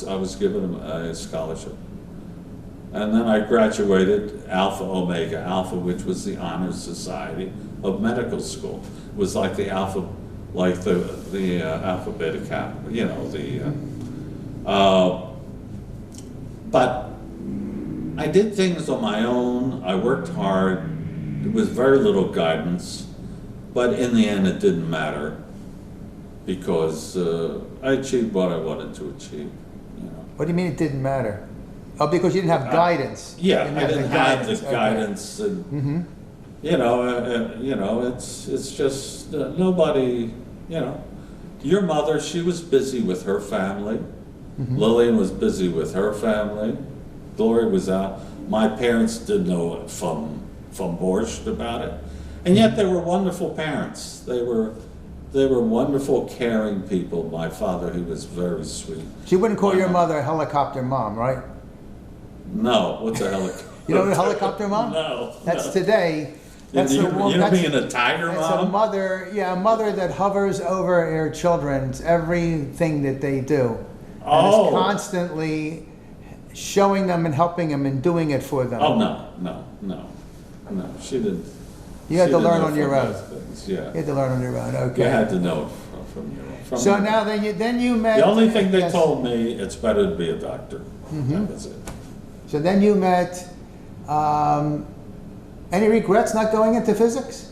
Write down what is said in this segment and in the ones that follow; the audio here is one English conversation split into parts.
was given a scholarship. And then I graduated Alpha Omega Alpha, which was the honor society of medical school. It was like the alpha, like the Alpha Beta Kappa, you know, but I did things on my own. I worked hard. There was very little guidance, but in the end, it didn't matter because I achieved what I wanted to achieve. You know. What do you mean it didn't matter? Oh, because you didn't have guidance. Yeah, I didn't have the Okay. guidance, and you know, it's just nobody. You know, your mother, she was busy with her family. Lillian was busy with her family. Gloria was out. My parents didn't know from borscht about it, and yet they were wonderful parents. They were wonderful, caring people. My father, he was very sweet. So you wouldn't call your mother a helicopter mom, right? No, what's a helicopter? You know what a helicopter mom? No. That's no. today. That's you the woman. don't mean a tiger It's mom? a mother, yeah, a mother that hovers over her children's everything that they do. And Oh. is constantly showing them and helping them and doing it for them. Oh, no. She didn't. You had she to didn't learn know on your from own. those things, yeah. You had to learn on your own, okay. You had to know from your own. From So your own. now then you met. The only thing they yes. told me, it's better to be a doctor. That was it. So then you met. Any regrets not going into physics?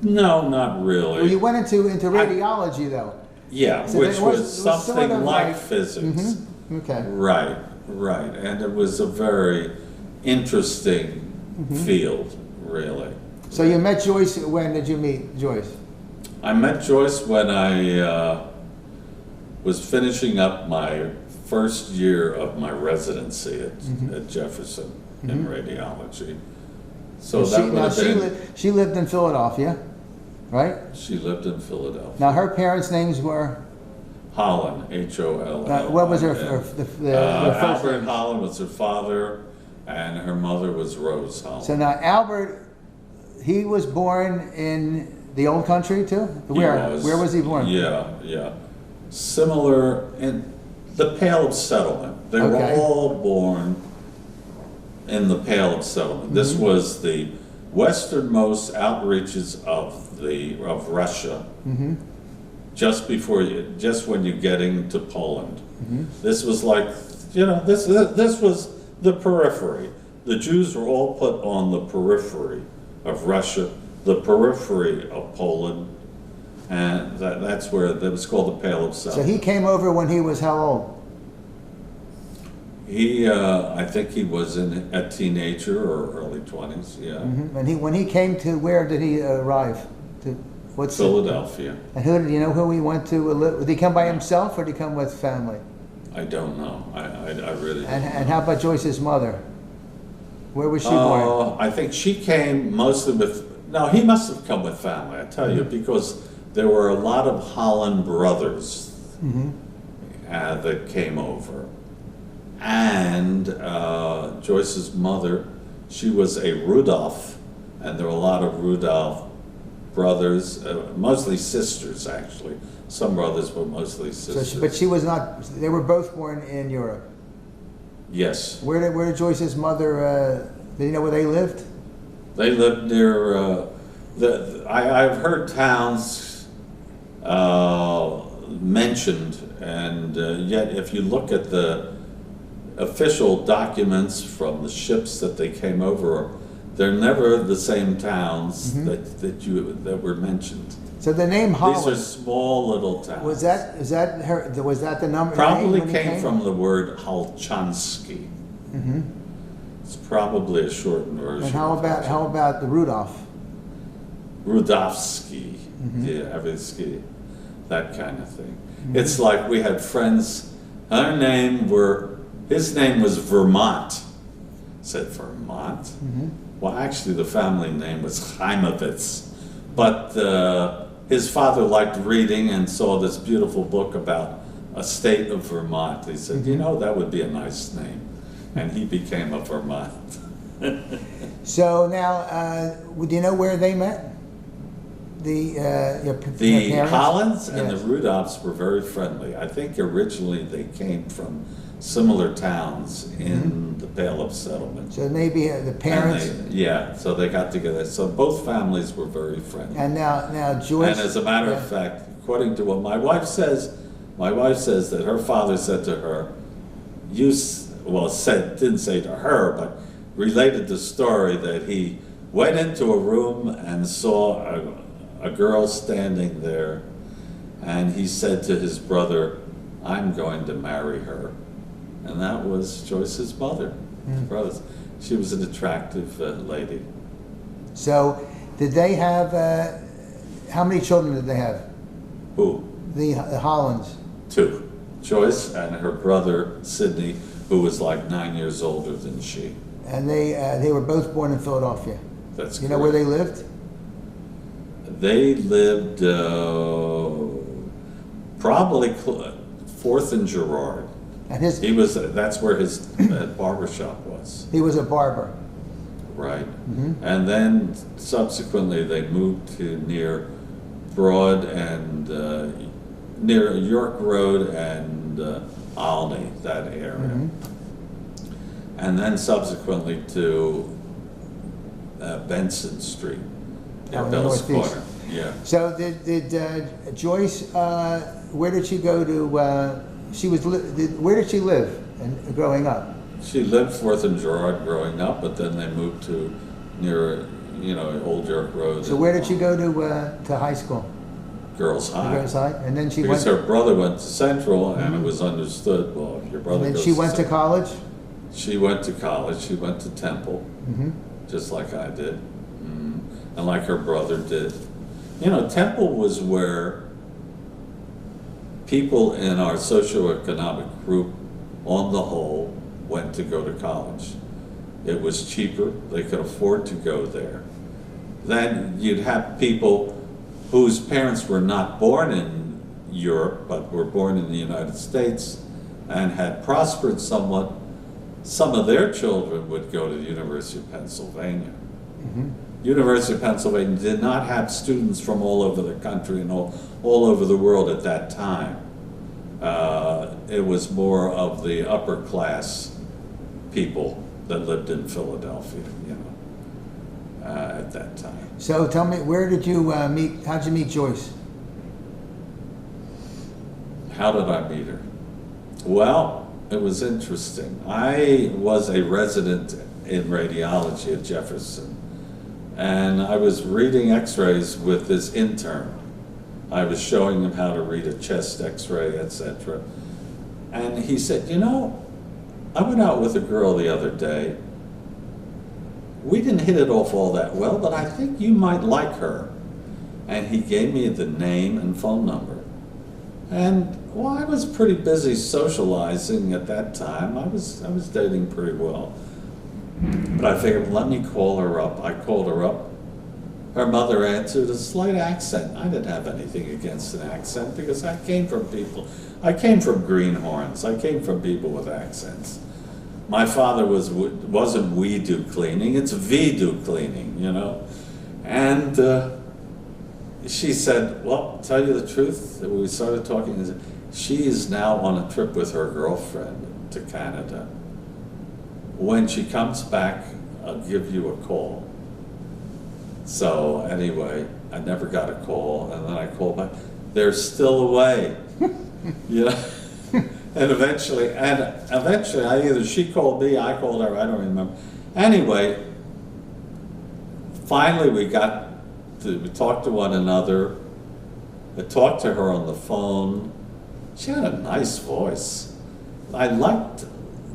No, not really. Well, you went into radiology though. Yeah, So which it was sort something of like physics. Okay. Right. And it was a very interesting field, really. So you met Joyce. When did you meet Joyce? I met Joyce when I was finishing up my first year of my residency at Jefferson in radiology. So that would have been... She lived in Philadelphia, right? She lived in Philadelphia. Now her parents' names were? Holland, H-O-L-L. What was her first Albert name? Holland was her father, and her mother was Rose Holland. So now Albert, he was born in the old country too? Where was he born? Yeah. Similar in the Pale of Settlement. They were Okay. all born in the Pale of Settlement. This was the westernmost outreaches of Russia. Just when you're getting to Poland. This was like, this was the periphery. The Jews were all put on the periphery of Russia, the periphery of Poland, and that's where it was called the Pale of So Settlement. he came over when he was how old? I think he was a teenager or early 20s, yeah. And when he came to, where did he arrive? What's Philadelphia. And who did you know who he went to? Did he come by himself or did he come with family? I don't know. I really don't know. And how about Joyce's mother? Where was she born? I think she came mostly no, he must have come with family, I tell you, because there were a lot of Holland brothers that came over. And Joyce's mother, she was a Rudolph, and there were a lot of Rudolph brothers, mostly sisters actually. Some brothers, but mostly sisters. But she was not, they were both born in Europe. Yes. Where did Joyce's mother, did you know where they lived? They lived near, I've heard towns mentioned, and yet if you look at the official documents from the ships that they came over, they're never the same towns that were mentioned. So the name Holland. These are small little towns. Was that the number? Probably name when he came from the word Halchansky. It's probably a shortened version. And how about the Rudolph? Rudolfsky, Eversky, that kind of thing. It's like we had friends. His name was Vermont. I said Vermont. Well, actually, the family name was Heimovitz, but his father liked reading and saw this beautiful book about a state of Vermont. He said, that would be a nice name. And he became a Vermont. So now, do you know where they met? The parents? Hollands and the Yes. Rudolphs were very friendly. I think originally they came from similar towns in the Pale of Settlement. So maybe the And parents. yeah, so they got together. So both families were very friendly. And now Joyce. And as a matter of fact, according to what my wife says that her father said to her, didn't say to her, but related the story that he went into a room and saw a girl standing there, and he said to his brother, "I'm going to marry her." And that was Joyce's mother, brothers. She was an attractive lady. So, did they have? How many children did they have? Who? The Hollands. 2. Joyce and her brother Sidney, who was like 9 years older than she. And they were both born in Philadelphia. That's You know where correct. they lived? They lived probably 4th and Girard. And That's where his barber shop was. he was a barber. Right. And then subsequently they moved to near Broad and near York Road and Olney, that area. And then subsequently to Benson Street Oh, at in the Bell's northeast. Corner. Yeah. So did Joyce? Where did she go to? Where did she live growing up? She lived 4th and Girard growing up, but then they moved to near, Old York Road. So where did she go to high school? Girls High. Girls High, and then she Because went. her brother went to Central, and it was understood, well, if your brother And then goes she went to Central- college. She went to college. She went to Temple, just like I did, and like her brother did. Temple was where people in our socioeconomic group, on the whole, went to go to college. It was cheaper. They could afford to go there. Then you'd have people whose parents were not born in Europe, but were born in the United States and had prospered somewhat. Some of their children would go to the University of Pennsylvania. University of Pennsylvania did not have students from all over the country and all over the world at that time. It was more of the upper class people that lived in Philadelphia, at that time. So tell me, where did you meet? How'd you meet Joyce? How did I meet her? Well, it was interesting. I was a resident in radiology at Jefferson, and I was reading x-rays with this intern. I was showing him how to read a chest x-ray, etc. And he said, I went out with a girl the other day. We didn't hit it off all that well, but I think you might like her. And he gave me the name and phone number. And, I was pretty busy socializing at that time. I was dating pretty well. But I figured, let me call her up. I called her up. Her mother answered, a slight accent. I didn't have anything against an accent because I came from greenhorns. I came from people with accents. My father wasn't we do cleaning, it's we do cleaning, And she said, well, tell you the truth, we started talking, she is now on a trip with her girlfriend to Canada. When she comes back, I'll give you a call. So anyway, I never got a call, and then I called back. They're still away, And eventually, she called me, I called her, I don't remember. Anyway, finally we talked to one another. I talked to her on the phone. She had a nice voice. I liked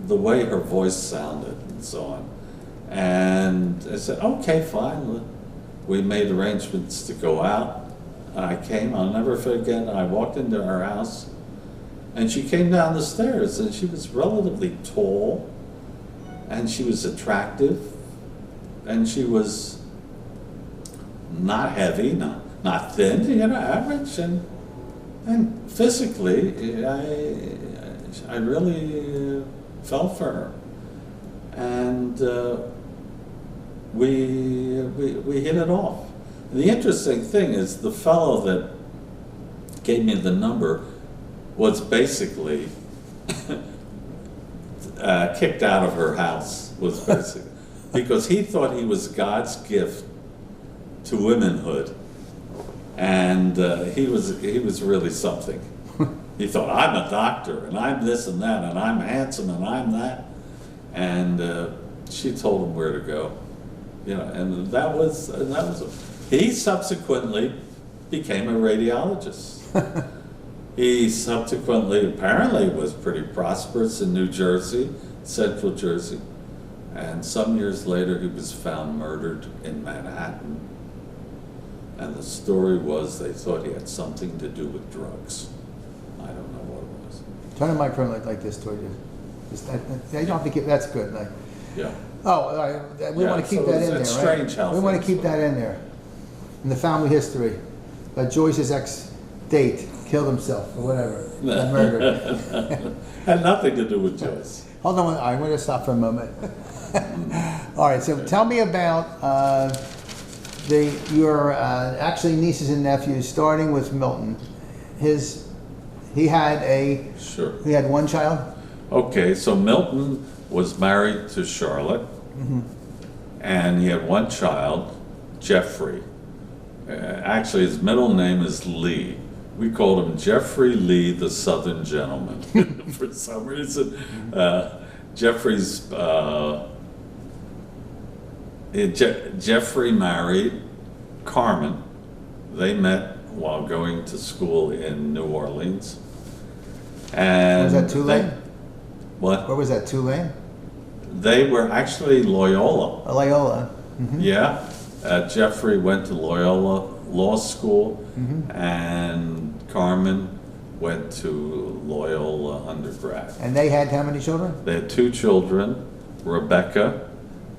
the way her voice sounded and so on. And I said, okay, fine. We made arrangements to go out. I came, I'll never forget, I walked into her house and she came down the stairs and she was relatively tall and she was attractive and she was not heavy, not thin, average, and physically I really fell for her. And we hit it off. The interesting thing is the fellow that gave me the number was basically kicked out of her house, was basically, because he thought he was God's gift to womanhood. And he was really something. He thought, I'm a doctor, and I'm this and that, and I'm handsome, and I'm that. And she told him where to go. You know, and that was he subsequently became a radiologist. He subsequently apparently was pretty prosperous in New Jersey, Central Jersey, and some years later he was found murdered in Manhattan. And the story was they thought he had something to do with drugs. I don't know what it was. Turn the microphone like this toward you. You don't have to keep, that's good. Like, Yeah. oh, all right, we Yeah, want to keep so that in there, it's right? strange how We want to things keep that in there. In the family history. Joyce's ex-date killed himself or whatever. Got murdered. Had nothing to do with Joyce. Hold on, I'm going to stop for a moment. All right, so tell me about your actually nieces and nephews, starting with Milton. He had one child? Okay, so Milton was married to Charlotte, and he had one child, Jeffrey. Actually, his middle name is Lee. We called him Jeffrey Lee, the Southern Gentleman. For some reason, Jeffrey married Carmen. They met while going to school in New Orleans. And Was that Tulane? What? Where was that, Tulane? They were actually Loyola. Loyola. Yeah. Jeffrey went to Loyola Law School, and Carmen went to Loyola undergrad. And they had how many children? They had two children, Rebecca,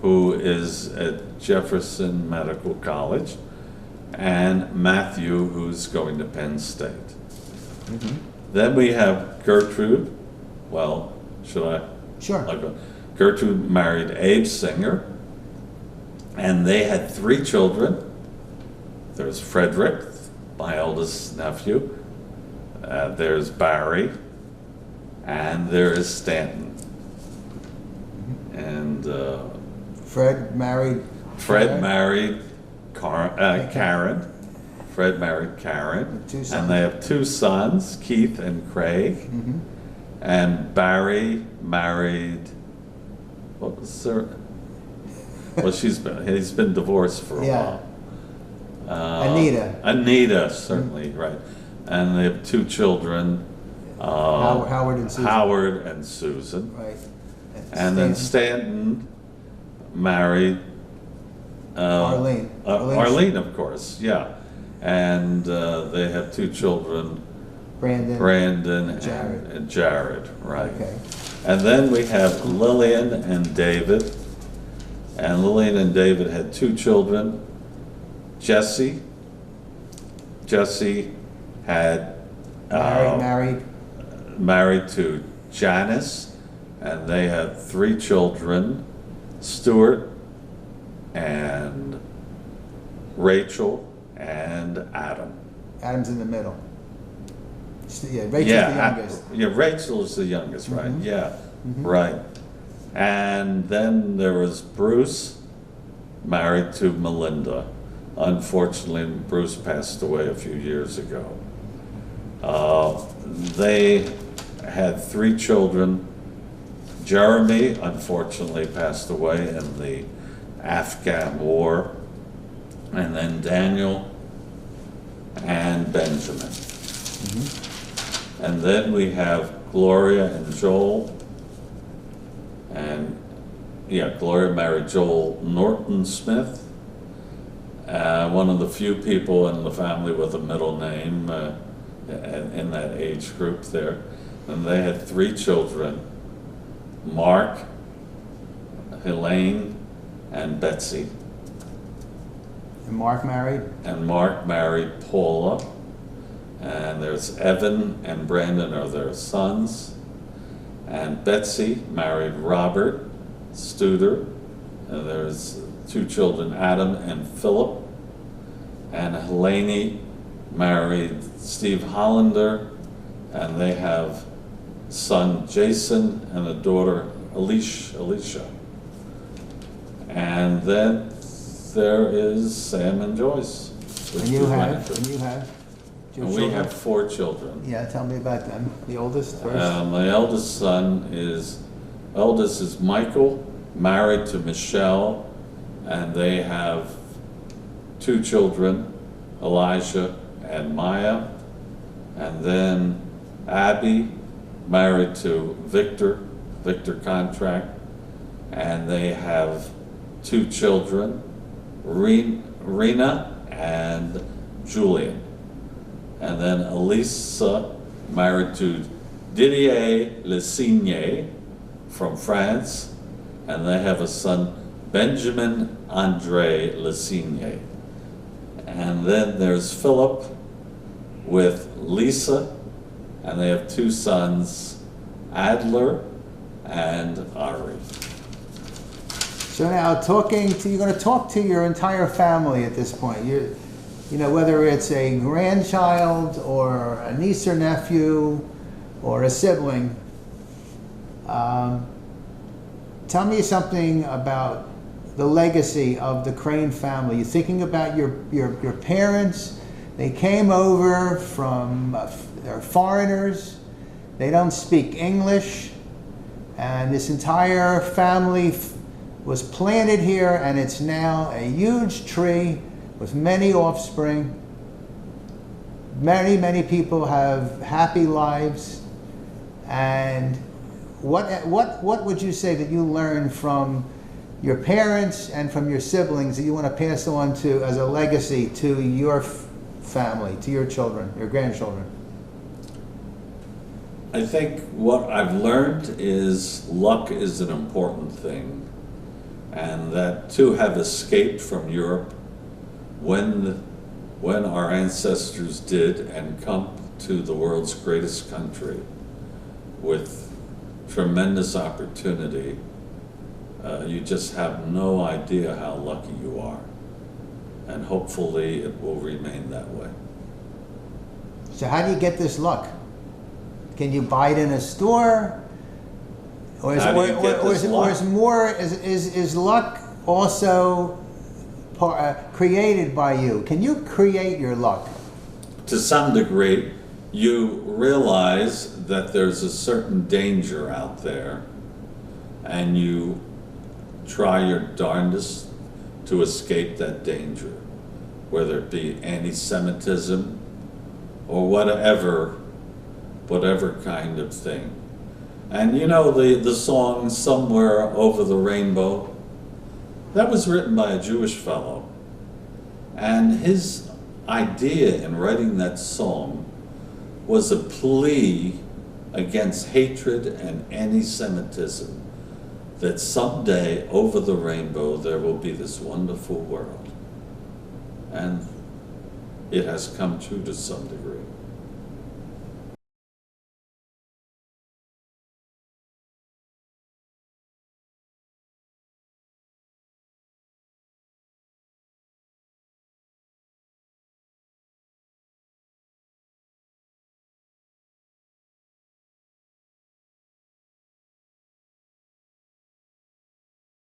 who is at Jefferson Medical College, and Matthew, who's going to Penn State. Then we have Gertrude. Well, should I? Sure. Gertrude married Abe Singer, and they had three children. There's Frederick, my eldest nephew. There's Barry, and there is Stanton. And Fred married Karen. Fred married Karen. Two sons. And they have two sons, Keith and Craig. And Barry married, what was her? Well, he's been divorced for a while. Anita, certainly, right. And they have two children, Howard and Susan. Right. And then Stanton married Arlene. Arlene, of course, yeah. And they have two children, Brandon and Jared, right. Okay. And then we have Lillian and David. And Lillian and David had two children, Jesse. Jesse had married to Janice, and they had three children, Stuart and Rachel and Adam. Adam's in the middle. Yeah, Rachel's the youngest. Yeah, Rachel is the youngest, right? Yeah, right. And then there was Bruce, married to Melinda. Unfortunately, Bruce passed away a few years ago. They had three children. Jeremy, unfortunately, passed away in the Afghan War. And then Daniel and Benjamin. And then we have Gloria and Joel. And Gloria married Joel Norton Smith, one of the few people in the family with a middle name in that age group there. And they had three children, Mark, Helene, and Betsy. And Mark married? And Mark married Paula. And there's Evan and Brandon are their sons. And Betsy married Robert Studer. And there's two children, Adam and Philip. and Helene married Steve Hollander, and they have a son Jason and a daughter Alicia. And then there is Sam and Joyce. with And you two have, grandchildren. and you have? your And we children? have 4 children. Yeah, tell me about them. The oldest first? My eldest is Michael, married to Michelle, and they have 2 children, Elijah and Maya. And then Abby, married to Victor Contract, and they have 2 children, Rena and Julian. And then Elisa, married to Didier Lesigne from France, and they have a son, Benjamin Andre Lesigne. And then there's Philip with Lisa, and they have 2 sons, Adler and Ari. So now you're going to talk to your entire family at this point. You know, whether it's a grandchild or a niece or nephew or a sibling. Tell me something about the legacy of the Krain family. You're thinking about your parents. They came over from, they're foreigners. They don't speak English. And this entire family was planted here, and it's now a huge tree with many offspring. Many people have happy lives. And what would you say that you learned from your parents and from your siblings that you want to pass on to as a legacy to your family, to your children, your grandchildren? I think what I've learned is luck is an important thing, and that to have escaped from Europe when our ancestors did and come to the world's greatest country with tremendous opportunity, you just have no idea how lucky you are. And hopefully it will remain that way. So how do you get this luck? Can you buy it in a store? Or is, How do you or, get or, this is, luck? or is more is luck also created by you? Can you create your luck? To some degree, you realize that there's a certain danger out there, and you try your darndest to escape that danger, whether it be anti-Semitism or whatever kind of thing. And you know the song Somewhere Over the Rainbow? That was written by a Jewish fellow. And his idea in writing that song was a plea against hatred and anti-Semitism, that someday over the rainbow there will be this wonderful world. And it has come true to some degree.